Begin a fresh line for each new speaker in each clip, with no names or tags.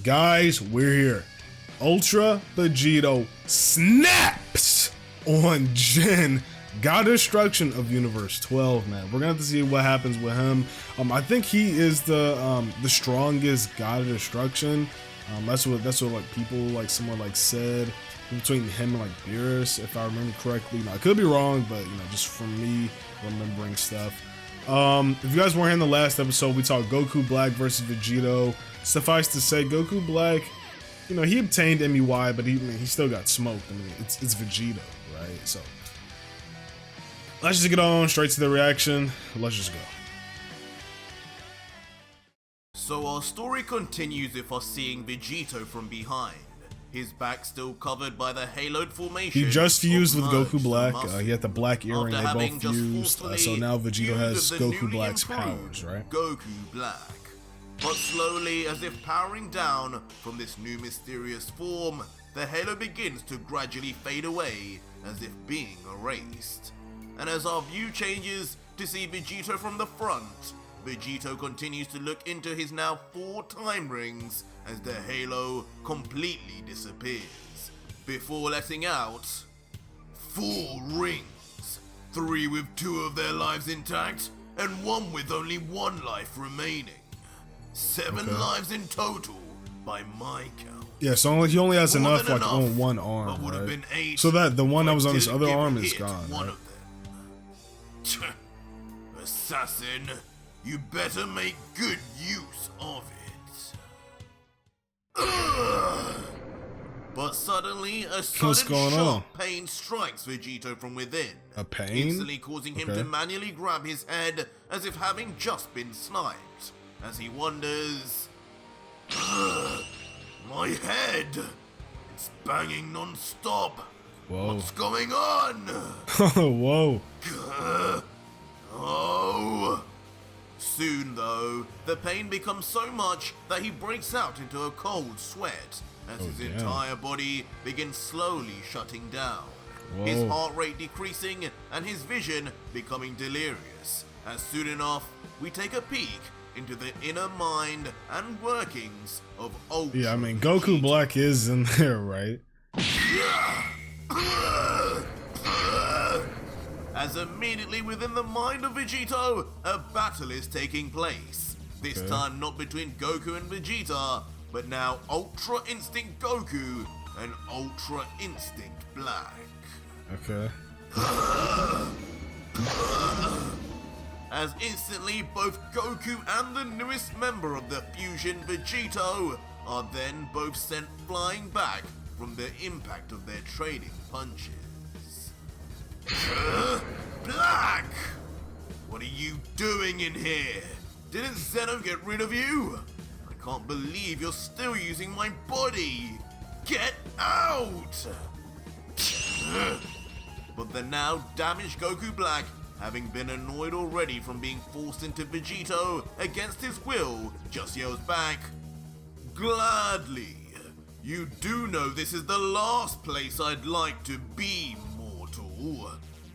Guys, we're here. Ultra Vegito snaps on Giin. God Destruction of Universe 12, man. We're gonna have to see what happens with him. I think he is the strongest God of Destruction. That's what like people like someone like said between him and like Beerus, if I remember correctly. Now, I could be wrong, but just from me remembering stuff. If you guys weren't here in the last episode, we talked Goku Black versus Vegito. Suffice to say, Goku Black, he obtained MEY, but he still got smoked. I mean, it's Vegito, right? So let's just get on straight to the reaction. Let's just go.
So our story continues with us seeing Vegito from behind. His back still covered by the haloed formation.
He just fused with Goku Black. He had the black earring, they both fused. So now Vegito has Goku Black's powers, right?
Goku Black. But slowly, as if powering down from this new mysterious form, the halo begins to gradually fade away, as if being erased. And as our view changes to see Vegito from the front, Vegito continues to look into his now 4 time rings as the halo completely disappears, before letting out 4 rings, 3 with 2 of their lives intact, and 1 with only 1 life remaining. 7 lives in total by my count.
Yeah, so he only has enough like on 1 arm,
would have
right?
been 8
so that the one that was on his other arm is
hit
gone,
one
right?
of them. Assassin, you better make good use of it. But suddenly, a sudden sharp pain strikes Vegito from within.
A pain?
Instantly causing him to manually grab his head as if having just been sniped. As he wonders, my head, it's banging non-stop.
Whoa.
What's going on?
Whoa.
Oh. Soon though, the pain becomes so much that he breaks out into a cold sweat as his entire body begins slowly shutting down.
Whoa.
His heart rate decreasing and his vision becoming delirious. As soon enough, we take a peek into the inner mind and workings of Ultra.
Yeah, I mean, Goku Black is in there, right?
As immediately within the mind of Vegito, a battle is taking place. This time not between Goku and Vegeta, but now Ultra Instinct Goku and Ultra Instinct Black.
Okay.
As instantly both Goku and the newest member of the fusion, Vegito, are then both sent flying back from the impact of their trading punches. Black! What are you doing in here? Didn't Zeno get rid of you? I can't believe you're still using my body! Get out! But the now damaged Goku Black, having been annoyed already from being forced into Vegito against his will, just yells back, "Gladly! You do know this is the last place I'd like to be, mortal.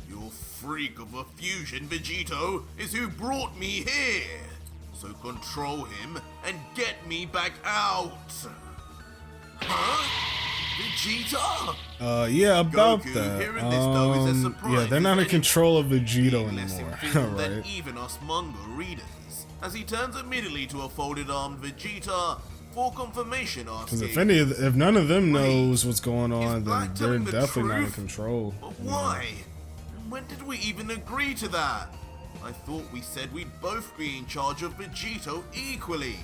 Your freak of a fusion, Vegito, is who brought me here. So control him and get me back out." Huh? Vegeta?
Yeah, about
Goku,
that.
hearing this, though, is as surprised
yeah, they're not in control of Vegito
less
anymore,
informed
right?
than even us manga readers, as he turns immediately to a folded-armed Vegeta for confirmation, asking,
Because if none of them knows what's going on, then
Black
they're
telling the
definitely not in
truth?
control.
But why? And when did we even agree to that? I thought we said we'd both be in charge of Vegito equally.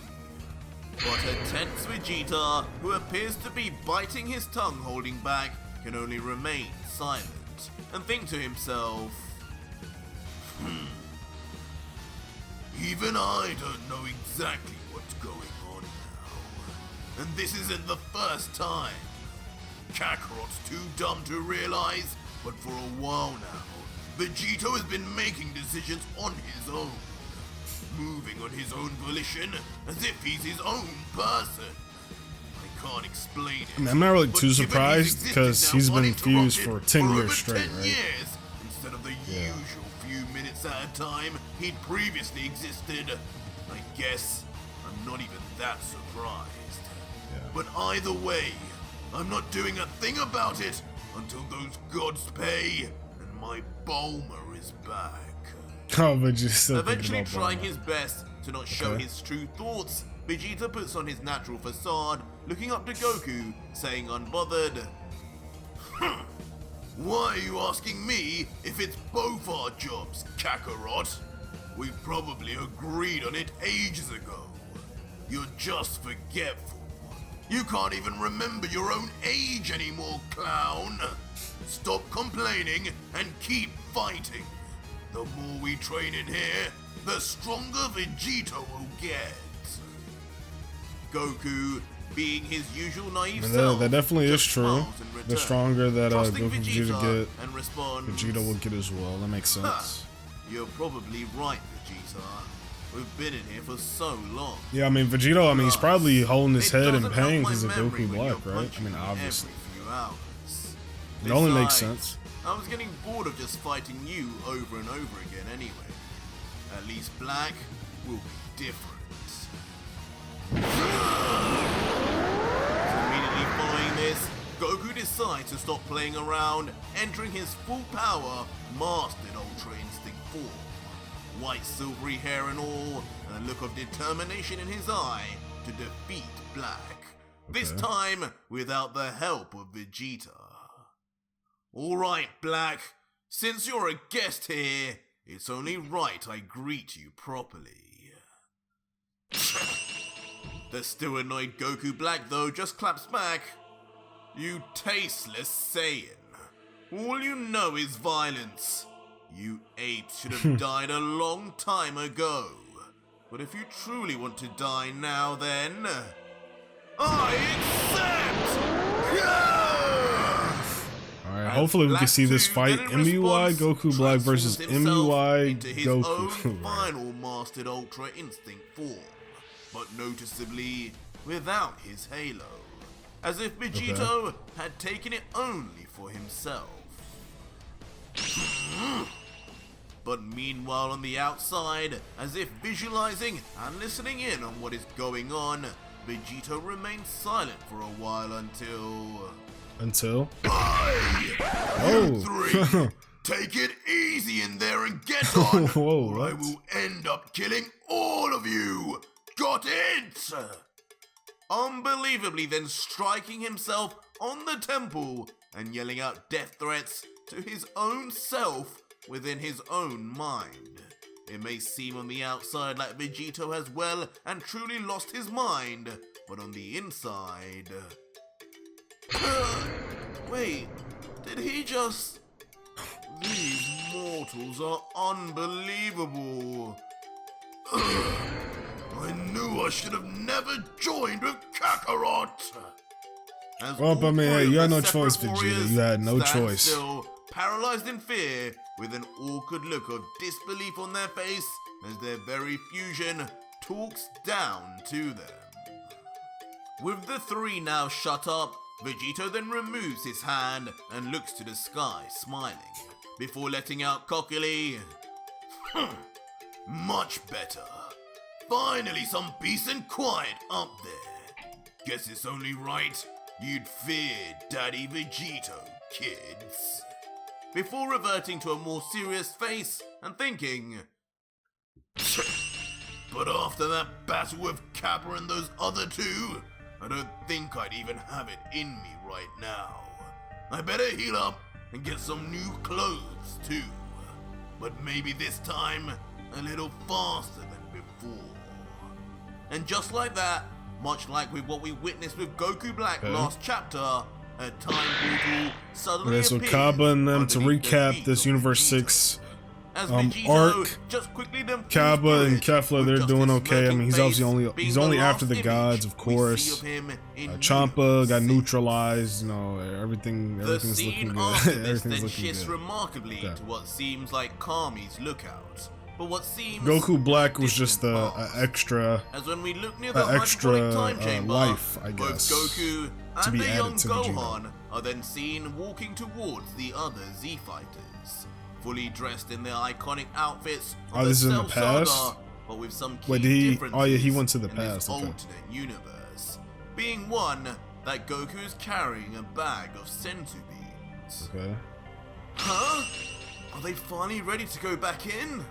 But a tense Vegeta, who appears to be biting his tongue holding back, can only remain silent and think to himself, even I don't know exactly what's going on now. And this isn't the first time. Kakarot's too dumb to realize, but for a while now, Vegito has been making decisions on his own. Moving on his own volition, as if he's his own person. I can't explain it.
I mean, I'm not really too surprised because he's been fused for 10 years straight, right?
Years, instead of the usual few minutes at a time he'd previously existed. I guess I'm not even that surprised.
Yeah.
But either way, I'm not doing a thing about it until those gods pay and my Bulma is back.
Oh, but you're still
Eventually
thinking about
trying
Bulma.
his best to not show his true thoughts, Vegeta puts on his natural facade, looking up to Goku, saying unbothered, "Why are you asking me if it's both our jobs, Kakarot? We probably agreed on it ages ago. You're just forgetful. You can't even remember your own age anymore, clown. Stop complaining and keep fighting. The more we train in here, the stronger Vegito will get." Goku, being his usual naive self,
That definitely is
just
true.
smiles in
The
return,
stronger that
trusting
Goku and Vegeta get,
and responds,
Vegeta will get as well. That makes sense.
"You're probably right, Vegeta. We've been in here for so long."
Yeah, I mean, Vegito, I mean, he's probably holding his
It
head in
doesn't
pain
help my
because of
memory
Goku
when
Black,
you're
right? I
punching
mean,
me
obviously.
every few hours.
It only makes
Besides,
sense.
I was getting bored of just fighting you over and over again anyway. At least Black will be different. So immediately following this, Goku decides to stop playing around, entering his full power, mastered Ultra Instinct form. White silvery hair and all, and a look of determination in his eye to defeat Black. This time, without the help of Vegeta. "Alright, Black, since you're a guest here, it's only right I greet you properly." The still annoyed Goku Black, though, just claps back. "You tasteless Saiyan. All you know is violence. You apes should have died a long time ago. But if you truly want to die now, then I accept!"
Alright, hopefully we can see this fight. MUI Goku Black versus MUI
into his own
Goku.
final mastered Ultra Instinct form, but noticeably without his halo, as if Vegito had taken it only for himself. But meanwhile on the outside, as if visualizing and listening in on what is going on, Vegito remains silent for a while until...
Oh!
Three, take it easy in there and get on,
Whoa,
or I
what?
will end up killing all of you! Got it? Unbelievably then striking himself on the temple and yelling out death threats to his own self within his own mind. It may seem on the outside like Vegito has well and truly lost his mind, but on the inside... Wait, did he just... These mortals are unbelievable. I knew I should have never joined with Kakarot.
Well, but I mean, hey, you had no choice, Vegeta. You had no choice.
Still, paralyzed in fear, with an awkward look of disbelief on their face as their very fusion talks down to them. With the three now shut up, Vegito then removes his hand and looks to the sky, smiling, before letting out cockily, "Much better. Finally some peace and quiet up there. Guess it's only right you'd fear Daddy Vegito, kids." Before reverting to a more serious face and thinking, "But after that battle with Kappa and those other two, I don't think I'd even have it in me right now. I better heal up and get some new clothes too. But maybe this time a little faster than before." And just like that, much like with what we witnessed with Goku Black last chapter, a time portal suddenly
So
appears
Kaba and them, to
underneath the
recap
feet
this
of
Universe
Vegito.
6
As Vegito
arc,
just quickly then pulls
Kaba
through
and
it,
Kefla,
with
they're
just
doing
his
okay. I
smirking
mean, he's
face
obviously
being
he's
the
only
last
after the
image
gods, of
we see
course.
of him in
Champa
Universe
got
6.
neutralized, you know, everything's
The
looking
scene
good.
after this
Everything's
then
looking
shifts
good.
remarkably
Okay.
to what seems like Kami's lookout, but what seems
Goku Black was
distant
just a
past.
extra
As when we look near the
extra
hyperbolic time chamber,
life, I
both
guess,
Goku
to
and
be
the
added
young
to Vegito.
Gohan are then seen walking towards the other Z fighters, fully dressed in their iconic outfits of
Oh, this is in the
Cell
past?
Saga, but with some key
Wait, did he?
differences
Oh yeah, he went to the
in this
past. Okay.
alternate universe. being one, that Goku is carrying a bag of senzu beans.
Okay.
Huh? Are they finally ready to go back in?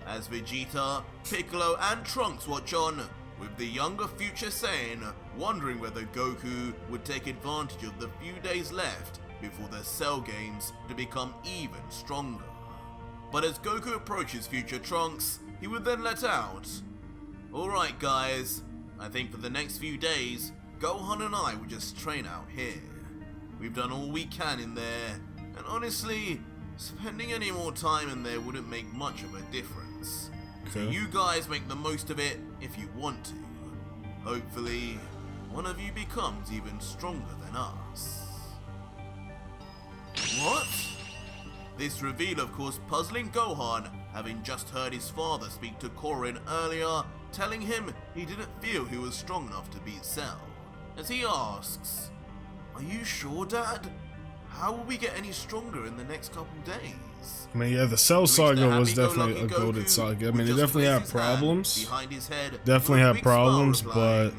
As Vegeta, Piccolo and Trunks watch on, with the younger future Saiyan wondering whether Goku would take advantage of the few days left before the Cell games to become even stronger. But as Goku approaches future Trunks, he would then let out, "Alright guys, I think for the next few days, Gohan and I will just train out here. We've done all we can in there, and honestly, spending any more time in there wouldn't make much of a difference. So
Okay.
you guys make the most of it if you want to. Hopefully, one of you becomes even stronger than us." What? This reveal of course puzzling Gohan, having just heard his father speak to Korin earlier, telling him he didn't feel he was strong enough to beat Cell. As he asks, "Are you sure, Dad? How will we get any stronger in the next couple days?"
I mean, yeah, the Cell saga was definitely a goated saga. I mean, it definitely had problems. Definitely had problems, but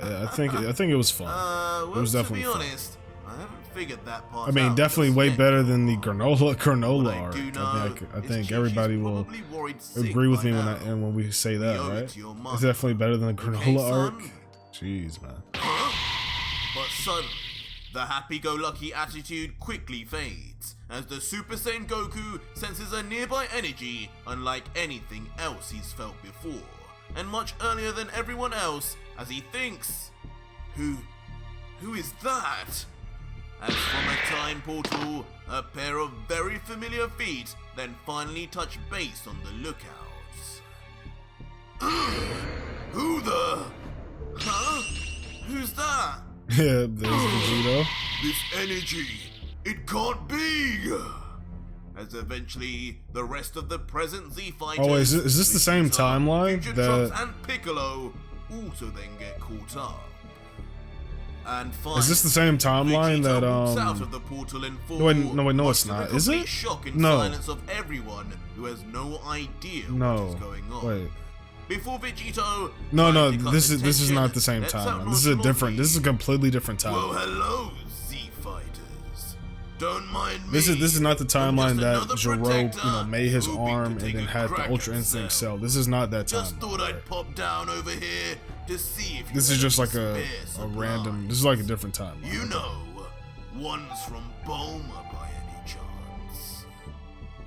I think it was fun.
Well,
It was definitely
to be
fun.
honest, I haven't figured that part
I mean,
out
definitely
just
way
yet.
better than the granola
What
arc.
do know
I
is
think
Chi-Chi's
everybody will
probably worried sick
agree with
by
me
now.
when we say that,
owe it
right?
to your
It's
mother.
definitely better than the
Okay,
granola arc.
son?
Jeez, man.
But suddenly, the happy-go-lucky attitude quickly fades, as the Super Saiyan Goku senses a nearby energy unlike anything else he's felt before, and much earlier than everyone else, as he thinks, Who is that? As from a time portal, a pair of very familiar feet then finally touch base on the lookouts. Who the? Huh? Who's that?
Yeah, there's Vegito.
This energy, it can't be! As eventually, the rest of the present Z fighters...
Oh, is this the same
Vegeta,
timeline
Future
that-
Trunks and Piccolo also then get caught up. And finally,
Is this the same timeline
Vegeta
that
walks out of the portal in full,
no, it's
much to the
not. Is
complete
it?
shock and
No.
silence of everyone who has no idea what
No.
is going on.
Wait.
Before Vegito...
No,
trying to cut
this
the
is not
tension,
the same
lets out
timeline. This is a different. This is a completely different
Well,
timeline.
hello, Z fighters. Don't mind me.
This is not the timeline that
another
Jiro,
protector
made his
hoping to
arm and
take
then
a
had the
crack
Ultra
at
Instinct
Cell.
Cell. This is not that
Just
timeline.
thought I'd pop down over here to see if you
This is
had
just
any
like a
spare supplies.
random. This is like a different timeline.
You know, one's from Bulma by any chance.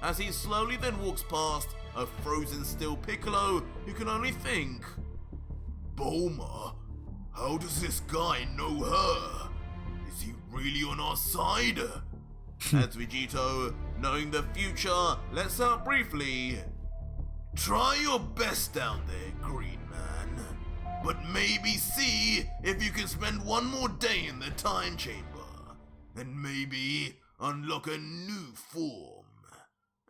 As he slowly then walks past a frozen still Piccolo who can only think, Bulma? How does this guy know her? Is he really on our side? As Vegito, knowing the future, lets out briefly, "Try your best down there, Green Man. But maybe see if you can spend one more day in the time chamber. And maybe unlock a new form.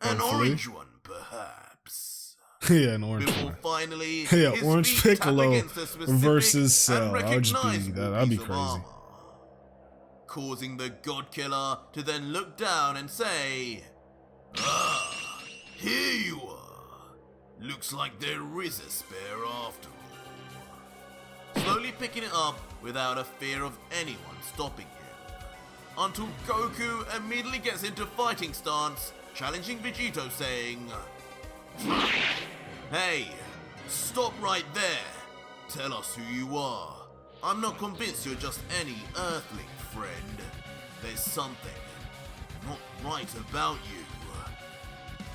An
Hopefully.
orange one, perhaps."
Yeah, an orange
Before
one.
finally,
Yeah,
his
Orange
feet tap
Piccolo
against a specific
versus Cell.
and
That would just be
recognizable
that'd be
piece of
crazy.
armor, causing the God Killer to then look down and say, "Ah, here you are. Looks like there is a spare after all." Slowly picking it up without a fear of anyone stopping him. Until Goku immediately gets into fighting stance, challenging Vegito saying, "Hey, stop right there. Tell us who you are. I'm not convinced you're just any earthling, friend. There's something not right about you."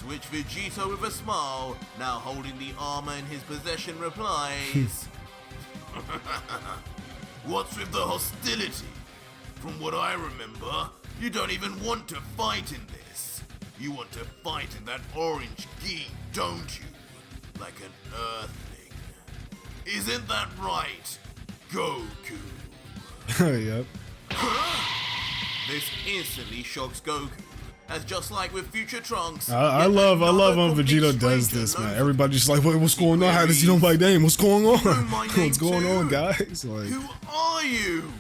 To which Vegito with a smile, now holding the armor in his possession, replies, "What's with the hostility? From what I remember, you don't even want to fight in this. You want to fight in that orange gi, don't you? Like an earthling. Isn't that right, Goku?"
Yep.
This instantly shocks Goku, as just like with Future Trunks,
I
yet
love
another
when
complete
Vegito does
stranger
this, man.
knows
Everybody's just like, "Wait, what's going on? How does he know my name? What's going on?
know my name
What's going
too.
on, guys?" Like,
Who are you?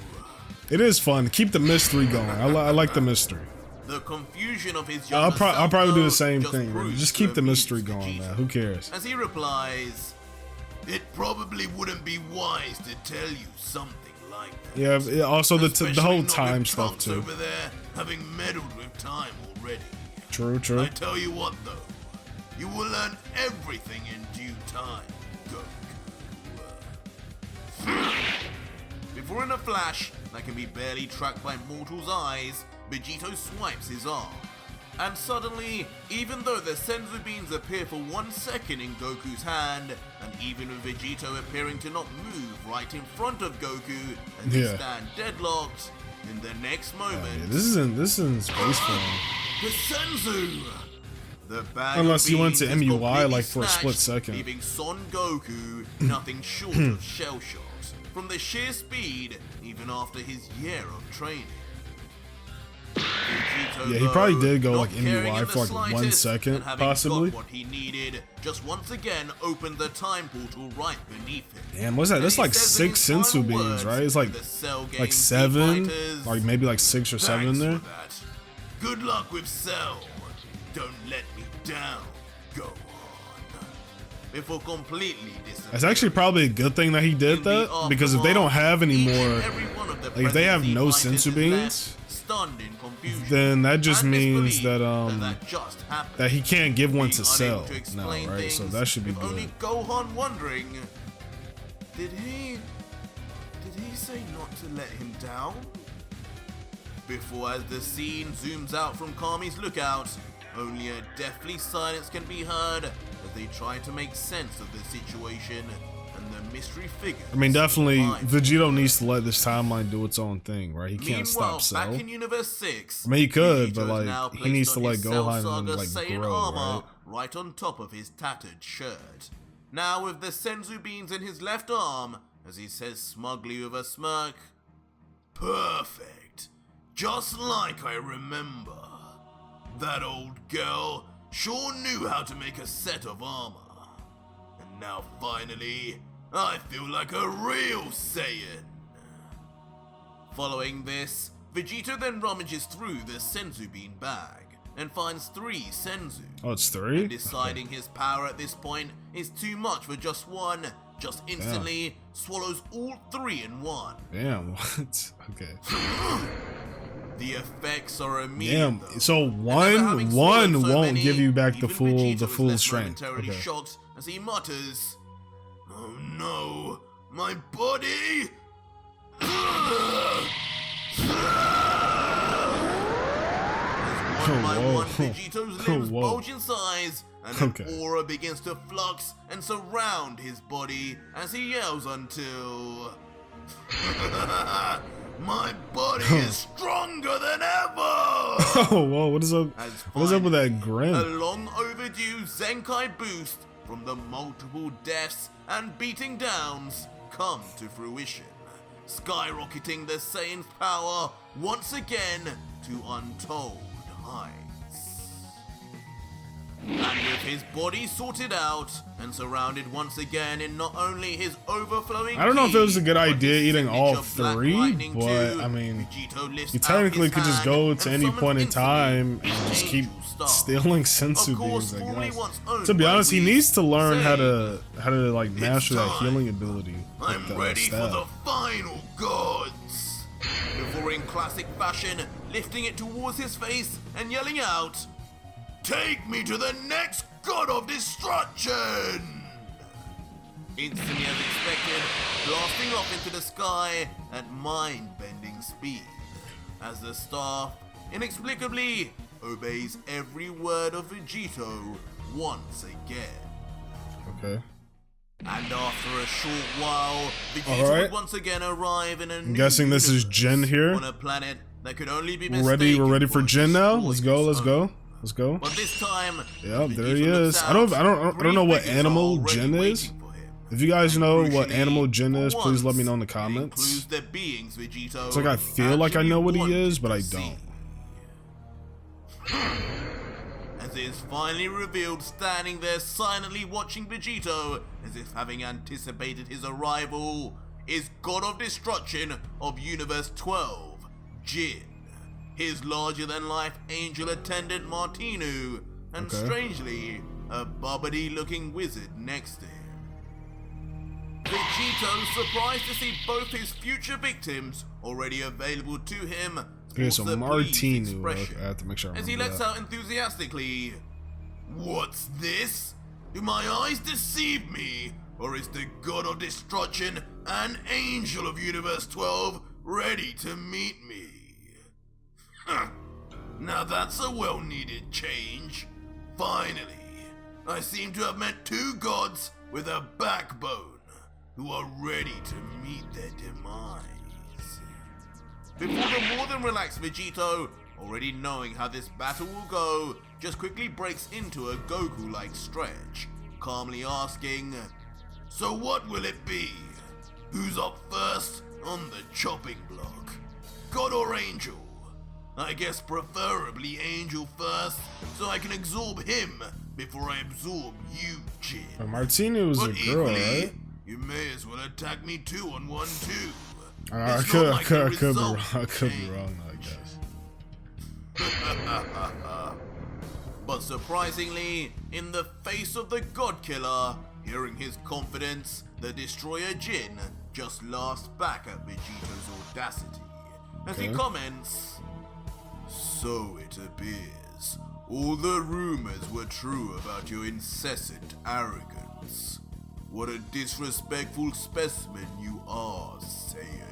it is fun. Keep the mystery going. I like the mystery.
The confusion of his
I'll
younger self,
probably do
though,
the same
just
thing.
proves
Just
to
keep the
amuse
mystery going,
Vegeta.
man. Who cares?
As he replies, "It probably wouldn't be wise to tell you something like that.
Yeah, also the whole
Especially not
time
with
stuff
Trunks
too.
over there having meddled with time already.
True, true.
I tell you what though, you will learn everything in due time, Goku. Before in a flash that can be barely tracked by mortal's eyes, Vegito swipes his arm. And suddenly, even though the senzu beans appear for 1 second in Goku's hand, and even with Vegito appearing to not move right in front of Goku and they stand deadlocked, in the next moment,
this isn't space form.
the senzu! The bag
Unless
of
you went to
beans is
MUI
completely
like for a split
snatched,
second.
leaving Son Goku nothing short of shell-shocked from the sheer speed, even after his year of training. Vegito,
Yeah, he probably did go
not
like
caring
MUI
in
for
the
like 1
slightest,
second,
and having
possibly.
got what he needed, just once again opened the time portal right beneath him.
Damn, what's that?
And
That's
he
like
says in
6
his
sensu
final
beans,
words
right? It's
to the Cell
like
Game
7,
fighters,
like maybe like 6 or 7 in
"Thanks
there.
for that. Good luck with Cell. Don't let me down. Go on." Before completely disappearing.
That's actually probably a good thing that he did that, because if they don't have any more, like if they have no sensu beans,
stunned in confusion,
then that just
and
means
disbelief
that
just happened.
that he can't give one to
Being
Cell
unable to
now,
explain
right? So
things,
that should be
with only
good.
Gohan wondering, did he say not to let him down? Before, as the scene zooms out from Kami's lookout, only a deathly silence can be heard as they try to make sense of the situation and the mystery figure.
I mean, definitely, Vegito needs to let this timeline do its own thing, right? He can't
Meanwhile,
stop Cell.
back in Universe 6,
I mean, he could, but
Vegito is now
like, he
placed
needs to
on
let
his Cell
Gohan and
Saga
like
Saiyan
grow,
armor
right?
right on top of his tattered shirt. Now with the senzu beans in his left arm, as he says smugly with a smirk, "Perfect. Just like I remember. That old girl sure knew how to make a set of armor. And now finally, I feel like a real Saiyan." Following this, Vegito then rummages through the senzu bean bag and finds 3 senzu.
Oh, it's 3?
And deciding his power at this point is too much for just one, just instantly swallows all 3 in one.
Damn, what? Okay.
The effects are immediate.
Damn. So
And never having
one
swallowed so
won't
many,
give you back the
even
full
Vegito is left
strength.
momentarily
Okay.
shocked as he mutters, "Oh no, my body!" As one by one, Vegito's limbs bulge in size, and an aura begins to flux and surround his body as he yells until "My body is stronger than ever!"
Oh, whoa, what is up? What is up with that grin?
A long overdue zenkai boost from the multiple deaths and beating downs come to fruition, skyrocketing the Saiyan's power once again to untold heights. And with his body sorted out and surrounded once again in not only his overflowing
I don't know if it was a good
ki, but
idea
his
eating all
signature Black
3,
Lightning
but
too,
I mean,
Vegito lifts
you
out
technically
his
could just
hand
go
and
to any
summons
point in
instantly
time and
his
just keep
angel star.
stealing sensu
Of course,
beans, I
formerly
guess.
once owned
To be
by
honest, he
Whis,
needs to learn how
Saiyan.
to like master that
time.
healing ability.
I'm
with the
ready for
staff.
the final gods. Before in classic fashion, lifting it towards his face and yelling out, "Take me to the next god of destruction!" Instantly as expected, blasting off into the sky at mind-bending speed, as the staff inexplicably obeys every word of Vegito once again.
Okay.
And after a short while, Vegito
Alright.
would once again arrive in a new
guessing this is
universe
Giin here.
on a planet that could only be
We're ready for
its
Giin now. Let's go, let's
destroyer's
go.
own.
Let's go.
But this time,
Yep, there he
Vegito looks
is.
out,
I don't know what
3 figures
animal
are already
Giin is.
waiting for him.
If you guys know what
Crucially,
animal Giin
for
is, please let me know in the
once, it
comments.
includes the beings Vegito
It's like I feel like I know what he
actually
is, but I
wanted to
don't.
see. As it is finally revealed, standing there silently watching Vegito, as if having anticipated his arrival, is God of Destruction of Universe 12, Giin, his larger-than-life angel attendant Martinu, and strangely, a bubbly-looking wizard next to him. Vegito, surprised to see both his future victims already available to him,
Okay, so
sports a pleased
Martinu.
expression
I have to make sure I
as he
remember
lets
that.
out enthusiastically, "What's this? Do my eyes deceive me? Or is the God of Destruction and Angel of Universe 12 ready to meet me?" Huh. Now that's a well-needed change. Finally, I seem to have met two gods with a backbone who are ready to meet their demise. Before the more than relaxed Vegito, already knowing how this battle will go, just quickly breaks into a Goku-like stretch, calmly asking, "So what will it be? Who's up first on the chopping block? God or Angel? I guess preferably Angel first, so I can absorb him before I absorb you, Giin.
Martinu was a
But
girl,
equally,
right?
you may as well attack me 2-on-1 too.
I
It's
could
not like the
be wrong.
result
I could be
changed.
wrong, I guess.
But surprisingly, in the face of the God Killer, hearing his confidence, the Destroyer Giin just laughs back at Vegito's audacity as he
Okay.
comments, "So it appears, all the rumors were true about your incessant arrogance. What a disrespectful specimen you are, Saiyan.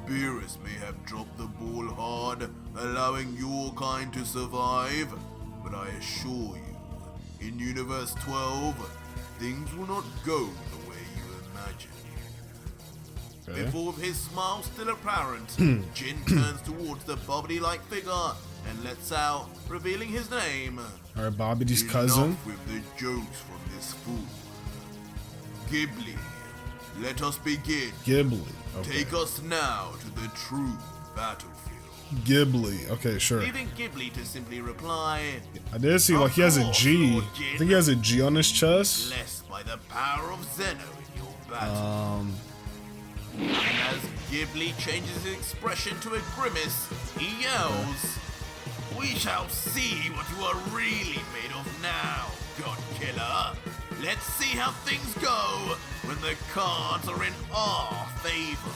Beerus may have dropped the ball hard, allowing your kind to survive, but I assure you, in Universe 12, things will not go the way you imagine."
Okay.
Before with his smile still apparent, Giin turns towards the bubbly-like figure and lets out, revealing his name.
Alright, Bobby's
"Enough
cousin.
with the jokes from this fool. Ghibli, let us begin.
Ghibli. Okay.
Take us now to the true battlefield."
Ghibli. Okay, sure.
Leaving Ghibli to simply reply,
I did see, like, he has a G. I think he has a G on his chest.
"Blessed by the power of Zeno in your battle." And as Ghibli changes his expression to a grimace, he yells, "We shall see what you are really made of now, God Killer. Let's see how things go when the cards are in our favor."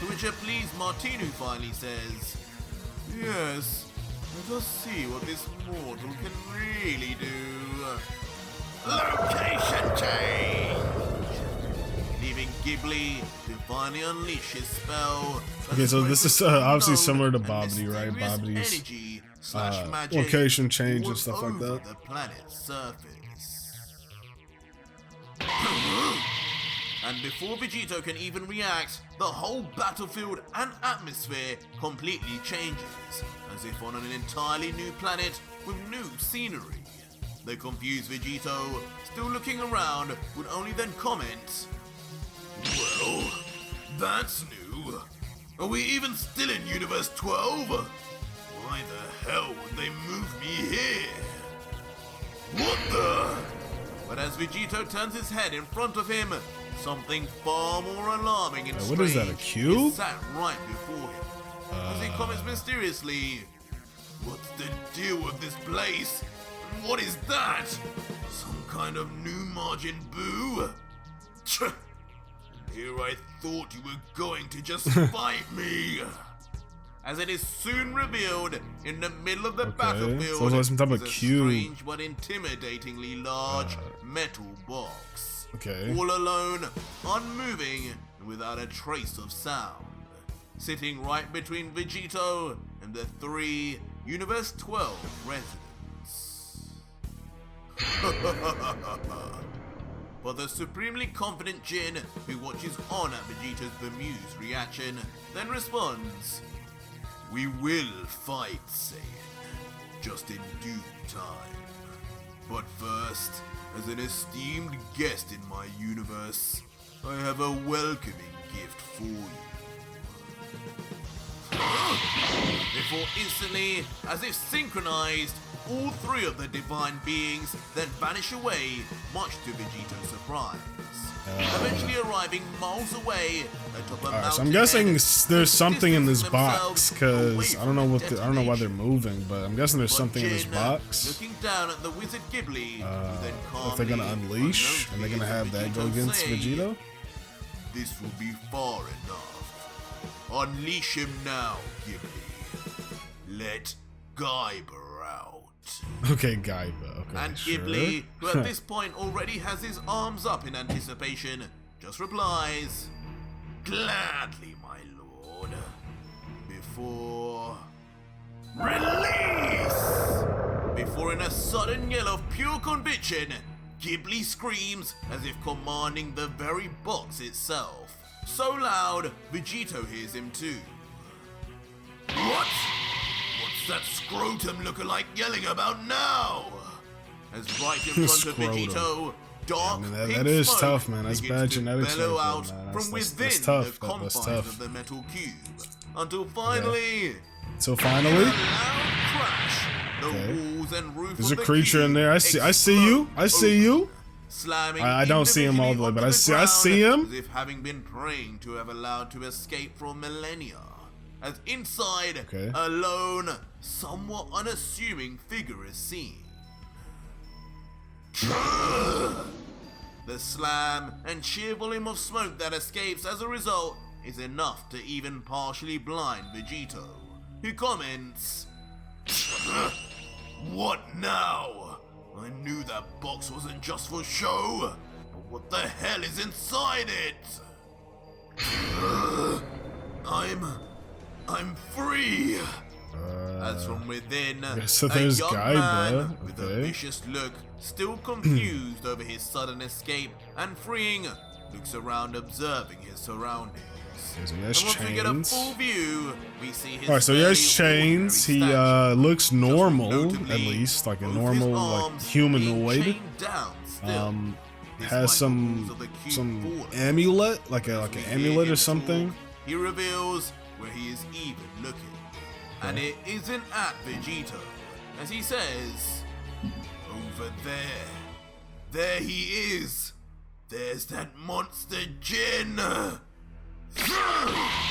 To which a pleased Martinu finally says, "Yes, let us see what this mortal can really do. Location change!" Leaving Ghibli to finally unleash his spell.
Okay, so this is obviously similar to
And
Bobbity, right?
mysterious
Bobbity's
energy / magic
location change and
all
stuff like
over
that.
the planet's surface. And before Vegito can even react, the whole battlefield and atmosphere completely changes, as if on an entirely new planet with new scenery. The confused Vegito, still looking around, would only then comment, "Well, that's new. Are we even still in Universe 12? Why the hell would they move me here? What the?" But as Vegito turns his head in front of him, something far more alarming and
What is that, a
strange
cube?
is sat right before him. As he comments mysteriously, "What's the deal with this place? And what is that? Some kind of new margin boo? Tch! Here I thought you were going to just fight me." As it is soon revealed, in the middle of the battlefield,
so it's like some type of
is a
cube.
strange but intimidatingly large metal box.
Okay.
All alone, unmoving, and without a trace of sound. Sitting right between Vegito and the 3 Universe 12 residents. But the supremely confident Giin, who watches on at Vegito's bemused reaction, then responds, "We will fight, Saiyan, just in due time. But first, as an esteemed guest in my universe, I have a welcoming gift for you." Before instantly, as if synchronized, all 3 of the divine beings then vanish away, much to Vegito's surprise. eventually arriving miles away atop a mountain.
So I'm guessing there's something in this
themselves
box, because
away
I don't know
from
what I don't know why they're
detonation.
moving, but I'm guessing there's something in this
Giin,
box.
looking down at the wizard Ghibli, who then
If they're gonna
calmly,
unleash and they're gonna have that go against
say,
Vegito.
"This will be far enough. Unleash him now, Ghibli. Let Guyber out."
Okay, Guyber. Okay,
And
sure.
Ghibli, who at this point already has his arms up in anticipation, just replies, "Gladly, my lord." Before... Release! Before in a sudden yell of pure conviction, Ghibli screams as if commanding the very box itself. So loud, Vegito hears him too. What? What's that scrotum lookalike yelling about now? As right in front of Vegito, dark
that
pink
is
smoke
tough, man. That's
begins
bad
to
genetics
bellow
right there,
out
man.
from
That's
within
tough.
the
That's
confines
tough.
of the metal cube, until finally,
So
in a
finally,
loud crash, the
Okay.
walls and roof
there's a
of the
creature in
cube
there. I see you. I see you.
open, slamming
I don't see him all the way, but I
individually
see
onto the
him.
ground, as if having been praying to have allowed to escape from millennia. As inside,
Okay.
a lone, somewhat unassuming figure is seen. The slam and sheer volume of smoke that escapes as a result is enough to even partially blind Vegito, who comments, "What now? I knew that box wasn't just for show, but what the hell is inside it? I'm free." As from within,
so
a
there's
young
Guyber,
man with a
okay.
vicious look, still confused over his sudden escape and freeing, looks around observing his surroundings.
So he
And
has
once we get a
chains.
full view, we see his
Alright, so he has
fairly
chains. He
ordinary
looks
stature,
normal,
just
at
notably
least, like a
both
normal,
his
like
arms
humanoid.
being chained down still,
Has
despite the
some
rules of the cube board.
amulet, like
As
an
we hear
amulet
him
or something.
talk, he reveals where he is even looking. And it isn't at Vegito, as he says, "Over there. There he is. There's that monster Giin."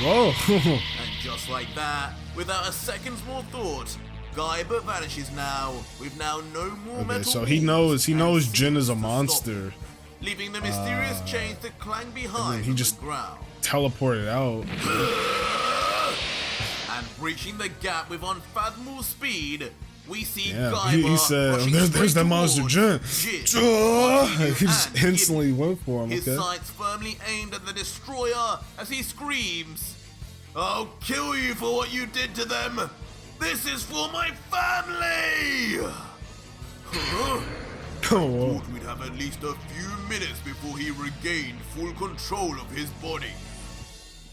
Whoa!
And just like that, without a second's more thought, Guyber vanishes now, with now no more
Okay,
metal
so he
walls
knows
and
Giin is a
seems to stop
monster.
him, leaving the mysterious chains to clang behind
he
on
just-
the ground.
Teleported out.
And breaching the gap with unfathomable speed, we see
Yeah,
Guyber
he said,
rushing
there's
straight
that monster
towards
Giin.
Giin,
He just
and
instantly went for him,
his
okay?
sights firmly aimed at the destroyer as he screams, "I'll kill you for what you did to them! This is for my family!"
Oh, whoa.
Thought we'd have at least a few minutes before he regained full control of his body,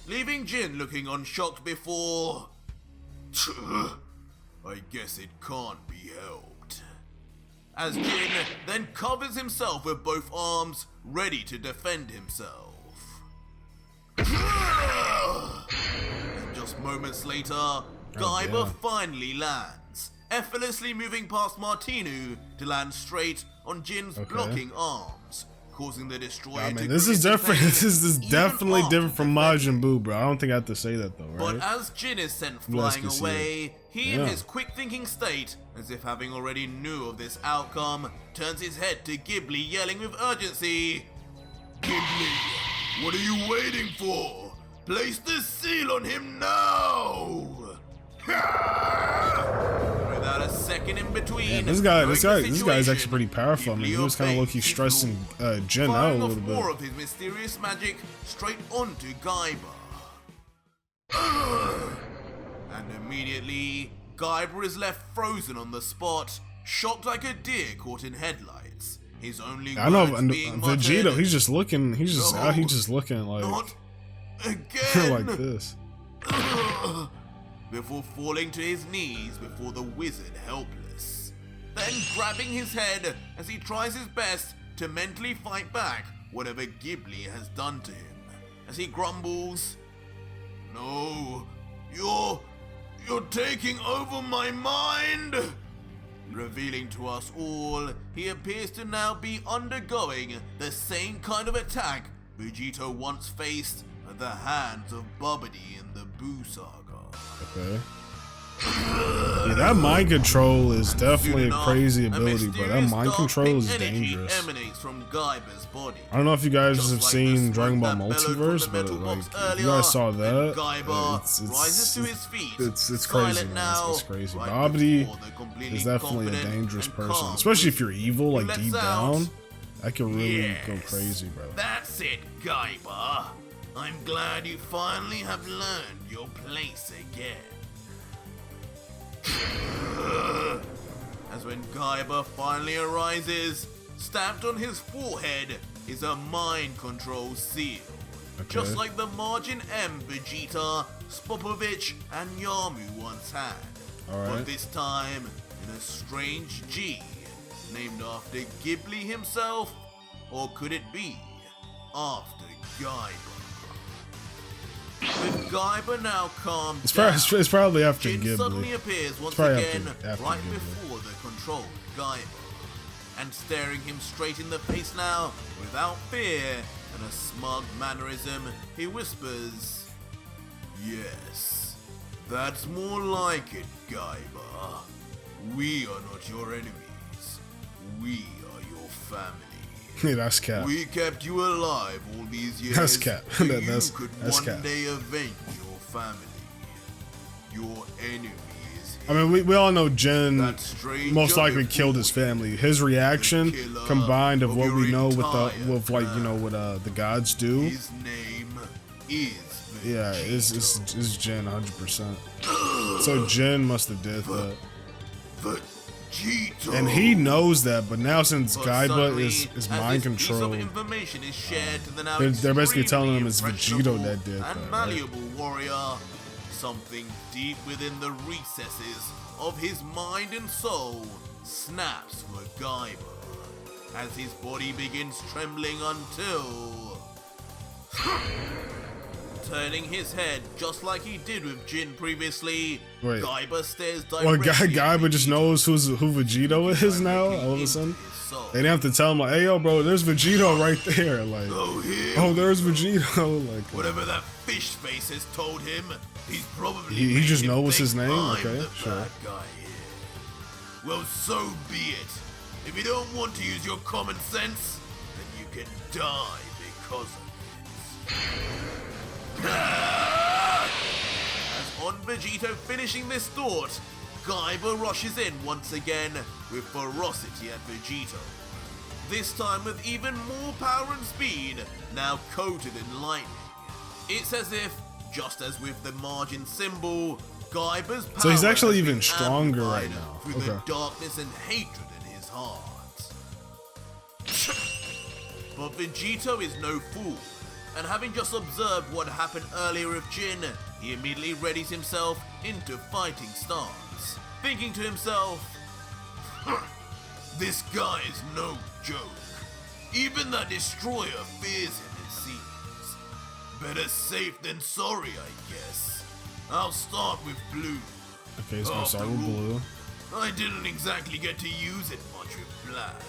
leaving Giin looking unshocked before... I guess it can't be helped. As Giin then covers himself with both arms, ready to defend himself. And just moments later, Guyber
yeah.
finally lands, effortlessly moving past Martinu to land straight on Jin's blocking arms, causing the destroyer
I
to
mean, this
grip
is
his
different.
pain
This is
even
definitely
after
different from
defending.
Majin Buu, bro. I don't think I have to say that though, right?
But as Giin is sent
You guys
flying
can see
away, he in
Yeah.
his quick-thinking state, as if having already knew of this outcome, turns his head to Ghibli yelling with urgency, "Ghibli, what are you waiting for? Place the seal on him now!" Without a second in between,
Man, this
knowing the
guy's actually
situation,
pretty powerful. I mean, he was kind of
Ghibli
low-key
obeys his
stressing
rules,
Giin out a
firing off
little
more
bit.
of his mysterious magic straight onto Guyber. And immediately, Guyber is left frozen on the spot, shocked like a deer caught in headlights. His only
I know,
words
and
being
Vegito.
muttered,
He's just looking. He's just
"No,
out. He's just looking like
"Not again!"
like this.
Before falling to his knees before the wizard helpless. Then grabbing his head as he tries his best to mentally fight back whatever Ghibli has done to him. As he grumbles, "No, you're taking over my mind!" Revealing to us all, he appears to now be undergoing the same kind of attack Vegito once faced at the hands of Babidi in the Buu saga.
Okay. Yeah, that mind control is definitely a crazy ability, but that mind control is dangerous.
Emanates from Guyber's body.
I don't know if you guys have seen Dragon Ball Multiverse, but like, if you guys saw that, it's crazy, man. It's crazy. Babidi is definitely a dangerous person, especially if you're evil, like deep down. That can really go crazy, bro.
That's it, Guyber. I'm glad you finally have learned your place again. As when Guyber finally arises, stamped on his forehead is a mind control seal. Okay. Just like the Margin M Vegeta, Spopovich, and Yamu once had. But this time in a strange G, named after Ghibli himself, or could it be after Guyber? With Guyber now calmed down,
it's probably after
Jin
Ghibli.
suddenly appears once again right before the controlled Guyber, and staring him straight in the face now, without fear and a smug mannerism, he whispers, "Yes, that's more like it, Guyber. We are not your enemies. We are your family.
Yeah, that's cap.
We kept you alive all these years.
That's cap.
So
that's
you could
one
cap. Day avenge your family. Your enemies.
I mean, we all know Jin most likely killed his family. His reaction, combined of what we know with the gods do.
His name is Vegito.
is Jin 100%. So Jin must have did that.
Vegito.
And he knows that, but now since Guyber is mind control, they're basically telling him it's Vegito that did that.
Malleable warrior, something deep within the recesses of his mind and soul snaps for Guyber as his body begins trembling until turning his head just like he did with Jin previously.
Wait.
Guyber stares directly.
Guyber just knows who Vegito is now. All of a sudden, they didn't have to tell him like, "Hey, yo, bro, there's Vegito right there." Like, oh, there's Vegito. Like,
whatever that fish face has told him, he's probably
he just knows his name. Okay, sure.
Well, so be it. If you don't want to use your common sense, then you can die because of it. As on Vegito finishing this thought, Guyber rushes in once again with ferocity at Vegito. This time with even more power and speed, now coated in lightning. It's as if, just as with the margin symbol, Guyber's power
so he's actually even stronger right now.
Through the darkness and hatred in his heart. But Vegito is no fool. And having just observed what happened earlier with Jin, he immediately readies himself into fighting stance, thinking to himself, this guy is no joke. Even the destroyer fears him, it seems. Better safe than sorry, I guess. I'll start with blue.
Okay, so I'll start with blue.
I didn't exactly get to use it much with black.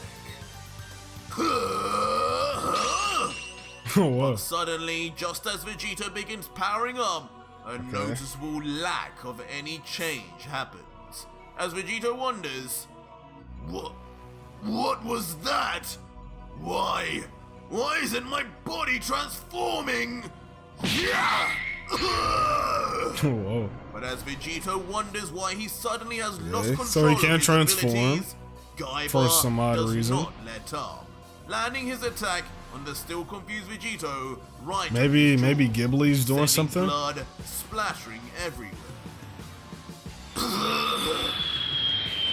But suddenly, just as Vegito begins powering up, a noticeable lack of any change happens. As Vegito wonders, what was that? Why isn't my body transforming?
Whoa.
But as Vegito wonders why he suddenly has lost control
so he can't
of his
transform
Guyber
for some odd
does
reason.
Not let up, landing his attack on the still confused Vegito right.
Maybe Ghibli's doing something.
Blood splattering everywhere.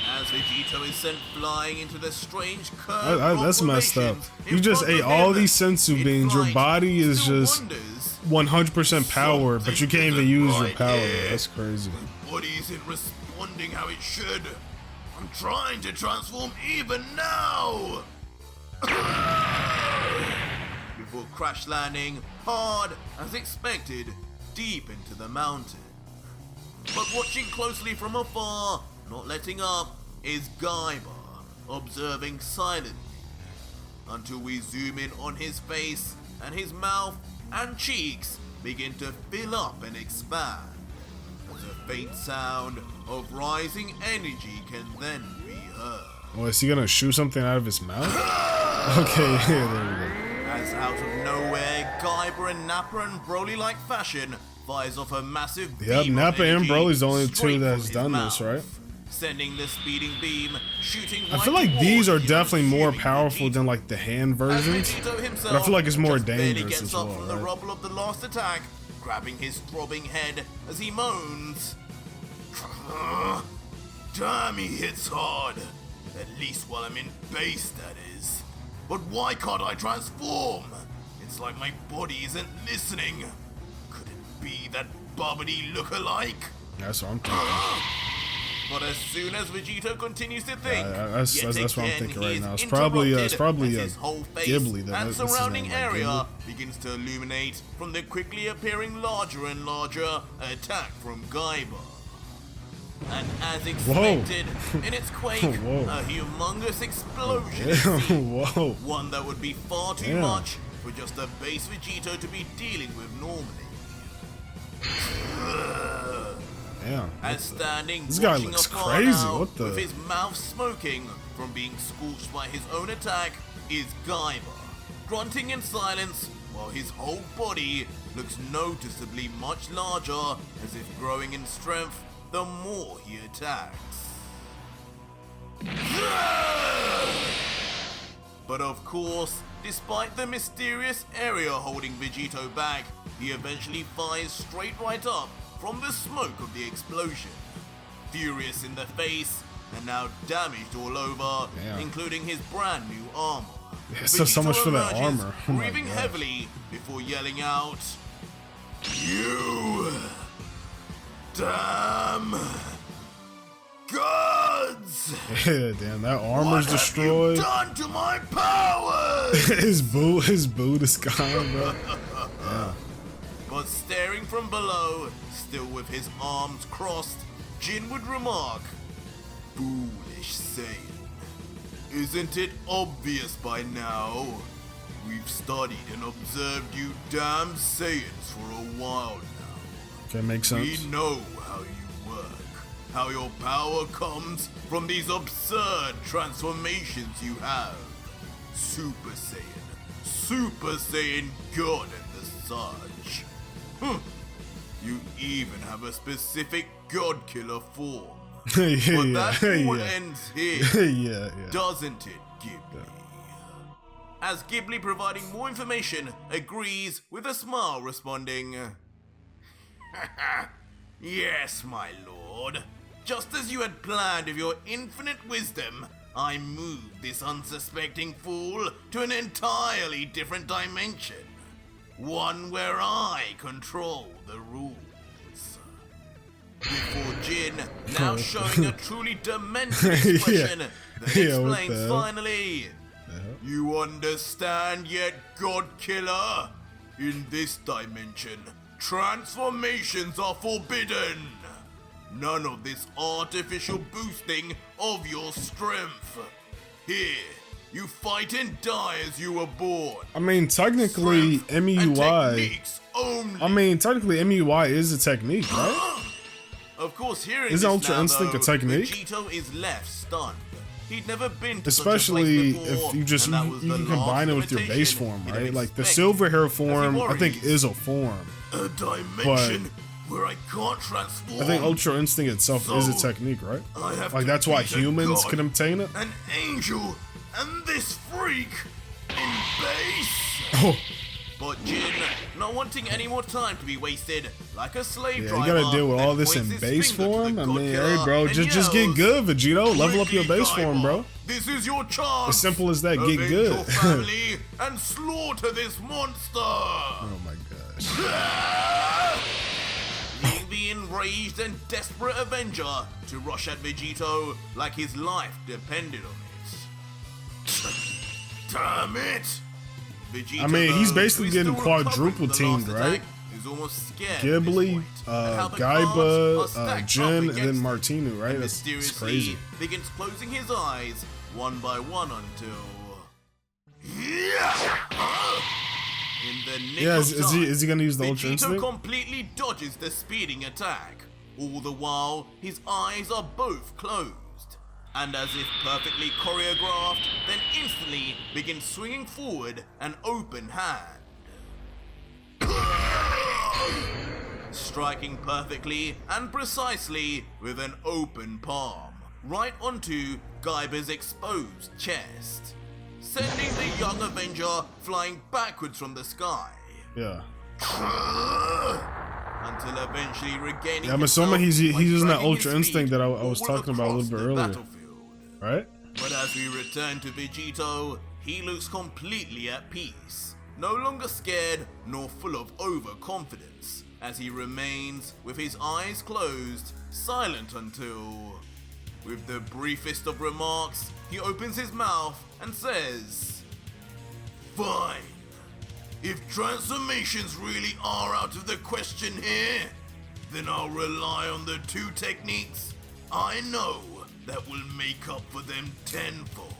As Vegito is sent flying into the strange curve.
That's messed up. You just ate all these sensu beans. Your body is just 100% power, but you can't even use your power. That's crazy.
My body isn't responding how it should. I'm trying to transform even now. Before crash landing hard as expected deep into the mountain. But watching closely from afar, not letting up, is Guyber, observing silently, until we zoom in on his face and his mouth and cheeks begin to fill up and expand, as a faint sound of rising energy can then be heard.
Oh, is he gonna shoot something out of his mouth? Okay, yeah, there we go.
As out of nowhere, Guyber in Nappa and Broly-like fashion fires off a massive
Yep,
beam
Nappa
of
and
energy
Broly's the only two
straight
that's
from
done
his
this,
mouth,
right?
sending the speeding beam shooting
I
right
feel like
towards
these are
the
definitely more
unassuming
powerful
Vegito.
than like the hand
As
versions.
Vegito himself
But I feel like it's more
just barely
dangerous
gets
as
up
well,
from the
right?
rubble of the last attack, grabbing his throbbing head as he moans. Damn, he hits hard. At least while I'm in base, that is. But why can't I transform? It's like my body isn't listening. Could it be that Babidi look-alike?
That's what I'm thinking.
But as soon as Vegito continues to think,
That's
yet
what I'm
again
thinking
he
right
is
now. It's probably
interrupted as his whole face
Ghibli that
and
this is
surrounding
named, like,
area
Ghibli.
begins to illuminate from the quickly appearing larger and larger attack from Guyber. And as expected, in its quake,
Whoa.
a humongous explosion is seen.
Whoa.
One that would be far too
Damn.
much for just a base Vegito to be dealing with normally.
Damn.
As standing
This guy
watching
looks
afar
crazy,
now,
what the-
with his mouth smoking from being scorched by his own attack, is Guyber, grunting in silence while his whole body looks noticeably much larger, as if growing in strength the more he attacks. But of course, despite the mysterious area holding Vegito back, he eventually fires straight right up from the smoke of the explosion. Furious in the face, and now damaged all over,
Damn.
including his brand new armor.
Yeah, so much for that
emerges,
armor. Oh my
breathing
gosh.
heavily before yelling out, "You damn gods!
Yeah, damn, that armor's
What
destroyed.
have you done to my powers?"
his boot is gone, bro. Yeah.
But staring from below, still with his arms crossed, Giin would remark, "Foolish Saiyan. Isn't it obvious by now? We've studied and observed you damn Saiyans for a while now.
Okay, makes
We
sense.
know how you work, how your power comes from these absurd transformations you have. Super Saiyan God and the such. You even have a specific God Killer form.
Yeah,
But that all
yeah.
ends here,
Yeah.
doesn't it, Ghibli?" As Ghibli, providing more information, agrees with a smile, responding, "Yes, my lord. Just as you had planned with your infinite wisdom, I moved this unsuspecting fool to an entirely different dimension. One where I control the rules." Before Giin, now showing a truly demented expression, that
Yeah, what
explains
the hell?
finally, "You understand yet, God Killer? In this dimension, transformations are forbidden. None of this artificial boosting of your strength. Here, you fight and die as you were born.
I mean, technically,
Strength and
MUI.
techniques only."
I mean, technically, MUI is a technique, right?
Of course, here in
Isn't
this
Ultra
now,
Instinct a
though,
technique?
Vegito is left stunned. He'd never been to
Especially
such a place before,
if you just
and that was
you
the
can
last
combine it with your base
limitation
form,
he'd
right?
have
Like the
expected
silver hair
as he
form, I think
worries.
is a form.
A dimension where I can't transform.
I think Ultra Instinct itself is a
So,
technique, right?
I have
Like
to
that's why
beat a
humans
god,
can obtain it.
an angel, and this freak in base.
Oh,
But Giin, not wanting any more time to be wasted, like a slave
yeah,
driver,
you gotta deal with all
then
this in
points his
base
finger to
form.
the
I
God
mean,
Killer
hey, bro,
and
just get
yells,
good, Vegito. Level up your
"Quickly,
base form,
Guyber,
bro.
This is your chance.
As simple as that, get
Avenge
good.
your family and slaughter this monster."
Oh my gosh.
Leaving the enraged and desperate Avenger to rush at Vegito like his life depended on it. Damn it! Vegito,
I mean, he's
though,
basically
who is
getting
still recovering
quadruple
from the
teamed,
last
right?
attack, is almost scared
Ghibli,
at this point, and how the cards are
Guyber,
stacked
Giin,
up
and then
against him.
Martinu, right?
And
That's
mysteriously
crazy.
begins closing his eyes one by one until... In the nick
Yeah,
of time,
is he gonna use the Ultra
Vegito
Instinct?
completely dodges the speeding attack. All the while, his eyes are both closed. And as if perfectly choreographed, then instantly begins swinging forward an open hand. Striking perfectly and precisely with an open palm, right onto Guyber's exposed chest, sending the young Avenger flying backwards from the sky.
Yeah.
Until eventually regaining.
Yeah, I'm assuming he's using that Ultra Instinct that I was talking about a little bit earlier. Right?
But as we return to Vegito, he looks completely at peace. No longer scared nor full of overconfidence, as he remains with his eyes closed, silent until, with the briefest of remarks, he opens his mouth and says, "Fine. If transformations really are out of the question here, then I'll rely on the two techniques I know that will make up for them tenfold."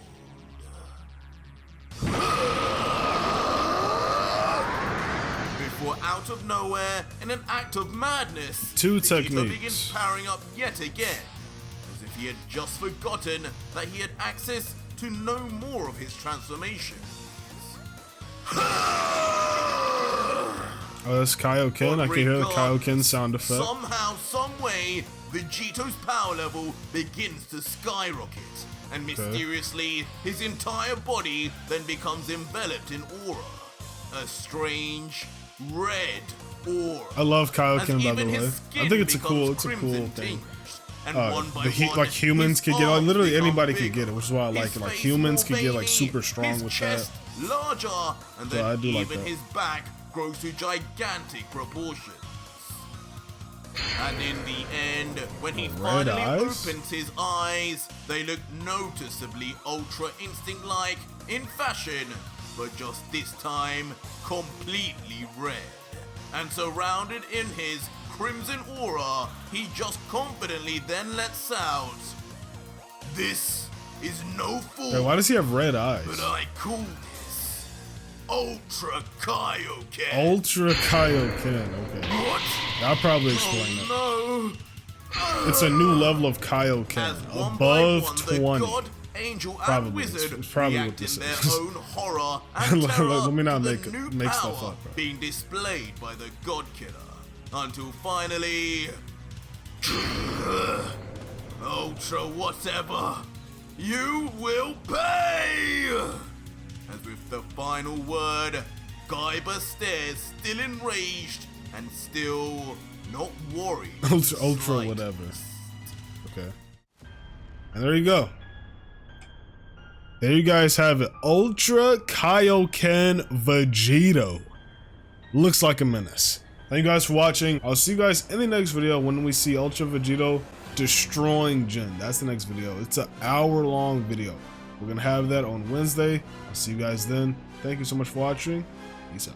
Before out of nowhere, in an act of madness,
Two
Vegito
techniques.
begins powering up yet again, as if he had just forgotten that he had access to no more of his transformations.
Oh, that's Kaioken. I can hear the Kaioken sound effect.
Somehow, someway, Vegito's power level begins to skyrocket, and mysteriously, his entire body then becomes enveloped in aura. A strange, red aura.
I love Kaioken,
As
by
even
the
his
way.
skin
I think it's a
becomes
cool
crimson
thing.
tinged, and one by one,
Like humans
his
could get, like
arms
literally
become
anybody could
bigger,
get it, which is why I like
his
it. Like
face
humans
more
could get like
veiny,
super strong
his
with
chest
that.
larger, and
So
then
I do like
even
that.
his back grows to gigantic proportions. And in the end, when he
Red
finally
eyes?
opens his eyes, they look noticeably Ultra Instinct-like in fashion, but just this time, completely red. And surrounded in his crimson aura, he just confidently then lets out, "This is no fool,
Hey, why does he have red eyes?
but I call this Ultra Kaioken."
Ultra Kaioken. Okay.
What?
I'll probably explain it.
Oh no!
It's a new level of Kaioken.
As one by
Above
one,
20.
the god, angel,
Probably.
and wizard
It's probably what
react
this
in
is.
their own horror and
Let
terror
me not
to
make
the
it-
new
make
power
stuff up, bro.
being displayed by the god killer, until finally, Ultra whatever, you will pay! As with the final word, Guyber stares, still enraged and still not worried.
Ultra
slightest.
whatever. Okay. And there you go. There you guys have it. Ultra Kaioken Vegito. Looks like a menace. Thank you guys for watching. I'll see you guys in the next video when we see Ultra Vegito destroying Giin. That's the next video. It's an hour-long video. We're gonna have that on Wednesday. I'll see you guys then. Thank you so much for watching. Peace out.